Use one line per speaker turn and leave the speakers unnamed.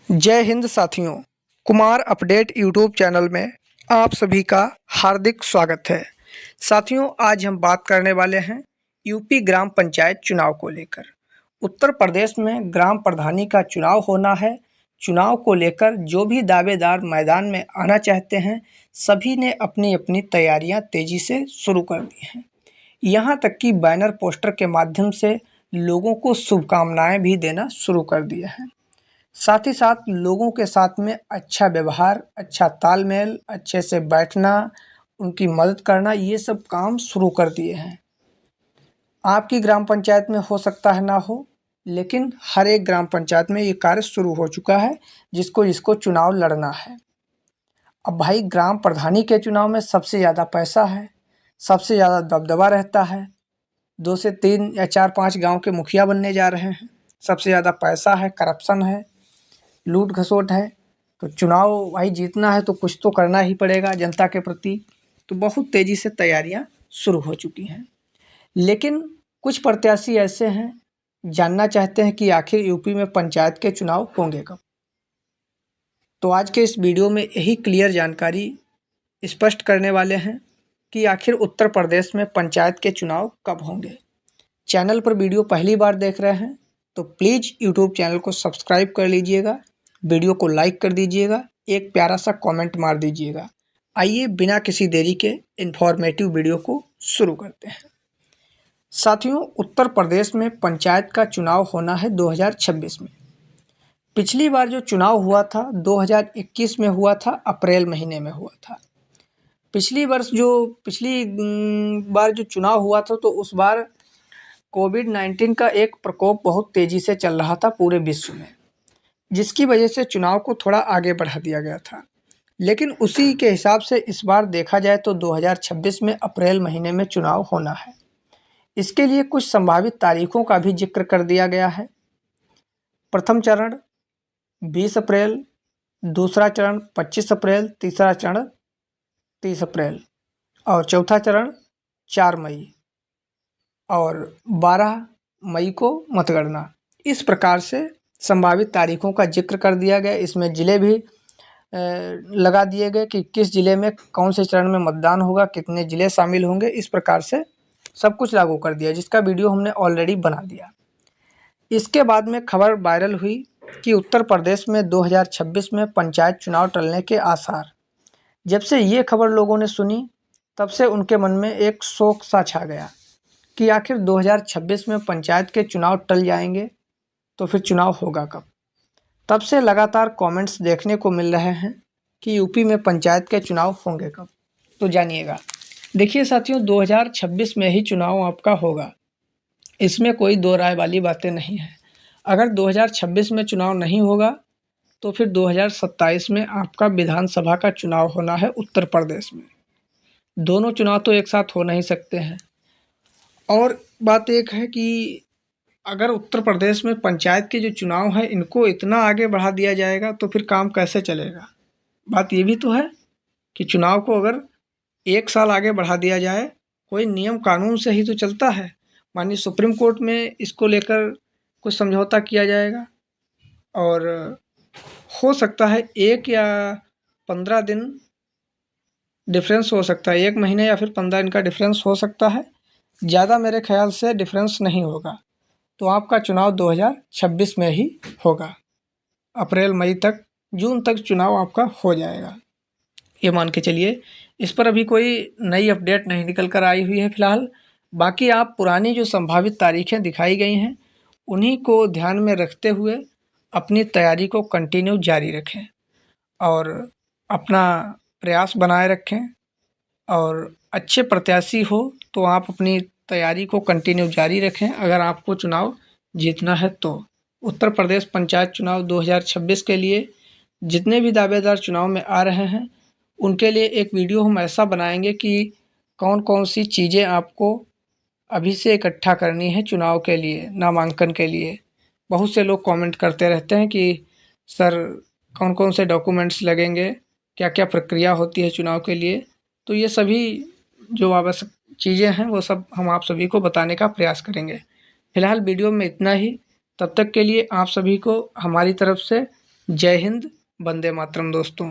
जय हिंद साथियों, Kumar update YouTube channel में आप सभी का हार्दिक स्वागत है। साथियों, आज हम बात करने वाले हैं यूपी ग्राम पंचायत चुनाव को लेकर। उत्तर प्रदेश में ग्राम प्रधानी का चुनाव होना है। चुनाव को लेकर जो भी दावेदार मैदान में आना चाहते हैं, सभी ने अपनी अपनी तैयारियां तेजी से शुरू कर दी हैं। यहाँ तक कि बैनर पोस्टर के माध्यम से लोगों को शुभकामनाएं भी देना शुरू कर दिए हैं। साथ ही साथ लोगों के साथ में अच्छा व्यवहार, अच्छा तालमेल, अच्छे से बैठना, उनकी मदद करना, ये सब काम शुरू कर दिए हैं। आपकी ग्राम पंचायत में हो सकता है ना हो, लेकिन हर एक ग्राम पंचायत में ये कार्य शुरू हो चुका है, जिसको चुनाव लड़ना है। अब भाई, ग्राम प्रधानी के चुनाव में सबसे ज़्यादा पैसा है, सबसे ज़्यादा दबदबा रहता है। 2 से 3 या 4-5 गाँव के मुखिया बनने जा रहे हैं। सबसे ज़्यादा पैसा है, करप्शन है, लूट घसोट है। तो चुनाव भाई जीतना है तो कुछ तो करना ही पड़ेगा जनता के प्रति। तो बहुत तेज़ी से तैयारियां शुरू हो चुकी हैं। लेकिन कुछ प्रत्याशी ऐसे हैं, जानना चाहते हैं कि आखिर यूपी में पंचायत के चुनाव होंगे कब। तो आज के इस वीडियो में यही क्लियर जानकारी स्पष्ट करने वाले हैं कि आखिर उत्तर प्रदेश में पंचायत के चुनाव कब होंगे। चैनल पर वीडियो पहली बार देख रहे हैं तो प्लीज़ यूट्यूब चैनल को सब्सक्राइब कर लीजिएगा, वीडियो को लाइक कर दीजिएगा, एक प्यारा सा कमेंट मार दीजिएगा। आइए बिना किसी देरी के इन्फॉर्मेटिव वीडियो को शुरू करते हैं। साथियों, उत्तर प्रदेश में पंचायत का चुनाव होना है 2026 में। पिछली बार जो चुनाव हुआ था 2021 में हुआ था, अप्रैल महीने में हुआ था। पिछली बार जो चुनाव हुआ था तो उस बार कोविड-19 का एक प्रकोप बहुत तेज़ी से चल रहा था पूरे विश्व में, जिसकी वजह से चुनाव को थोड़ा आगे बढ़ा दिया गया था। लेकिन उसी के हिसाब से इस बार देखा जाए तो 2026 में अप्रैल महीने में चुनाव होना है। इसके लिए कुछ संभावित तारीखों का भी जिक्र कर दिया गया है। प्रथम चरण 20 अप्रैल, दूसरा चरण 25 अप्रैल, तीसरा चरण 30 अप्रैल और चौथा चरण 4 मई और 12 मई को मतगणना। इस प्रकार से संभावित तारीखों का जिक्र कर दिया गया। इसमें ज़िले भी लगा दिए गए कि किस ज़िले में कौन से चरण में मतदान होगा, कितने ज़िले शामिल होंगे। इस प्रकार से सब कुछ लागू कर दिया, जिसका वीडियो हमने ऑलरेडी बना दिया। इसके बाद में खबर वायरल हुई कि उत्तर प्रदेश में 2026 में पंचायत चुनाव टलने के आसार। जब से ये खबर लोगों ने सुनी, तब से उनके मन में एक शोक सा छा गया कि आखिर 2026 में पंचायत के चुनाव टल जाएंगे तो फिर चुनाव होगा कब। तब से लगातार कमेंट्स देखने को मिल रहे हैं कि यूपी में पंचायत के चुनाव होंगे कब। तो जानिएगा। देखिए साथियों, 2026 में ही चुनाव आपका होगा, इसमें कोई दो राय वाली बातें नहीं है। अगर 2026 में चुनाव नहीं होगा तो फिर 2027 में आपका विधानसभा का चुनाव होना है उत्तर प्रदेश में। दोनों चुनाव तो एक साथ हो नहीं सकते हैं। और बात एक है कि अगर उत्तर प्रदेश में पंचायत के जो चुनाव हैं, इनको इतना आगे बढ़ा दिया जाएगा तो फिर काम कैसे चलेगा। बात ये भी तो है कि चुनाव को अगर 1 साल आगे बढ़ा दिया जाए, कोई नियम कानून से ही तो चलता है। मानिए सुप्रीम कोर्ट में इसको लेकर कुछ समझौता किया जाएगा और हो सकता है 1 या 15 दिन डिफरेंस हो सकता है, 1 महीने या फिर 15 दिन का डिफरेंस हो सकता है। ज़्यादा मेरे ख्याल से डिफरेंस नहीं होगा। तो आपका चुनाव 2026 में ही होगा। अप्रैल मई तक, जून तक चुनाव आपका हो जाएगा, ये मान के चलिए। इस पर अभी कोई नई अपडेट नहीं निकल कर आई हुई है फ़िलहाल। बाकी आप पुरानी जो संभावित तारीखें दिखाई गई हैं, उन्हीं को ध्यान में रखते हुए अपनी तैयारी को कंटिन्यू जारी रखें और अपना प्रयास बनाए रखें। और अच्छे प्रत्याशी हो तो आप अपनी तैयारी को कंटिन्यू जारी रखें अगर आपको चुनाव जीतना है तो। उत्तर प्रदेश पंचायत चुनाव 2026 के लिए जितने भी दावेदार चुनाव में आ रहे हैं, उनके लिए एक वीडियो हम ऐसा बनाएंगे कि कौन कौन सी चीज़ें आपको अभी से इकट्ठा करनी है चुनाव के लिए, नामांकन के लिए। बहुत से लोग कमेंट करते रहते हैं कि सर कौन कौन से डॉक्यूमेंट्स लगेंगे, क्या क्या प्रक्रिया होती है चुनाव के लिए। तो ये सभी जो आवश्यक चीज़ें हैं वो सब हम आप सभी को बताने का प्रयास करेंगे। फिलहाल वीडियो में इतना ही। तब तक के लिए आप सभी को हमारी तरफ से जय हिंद, वंदे मातरम दोस्तों।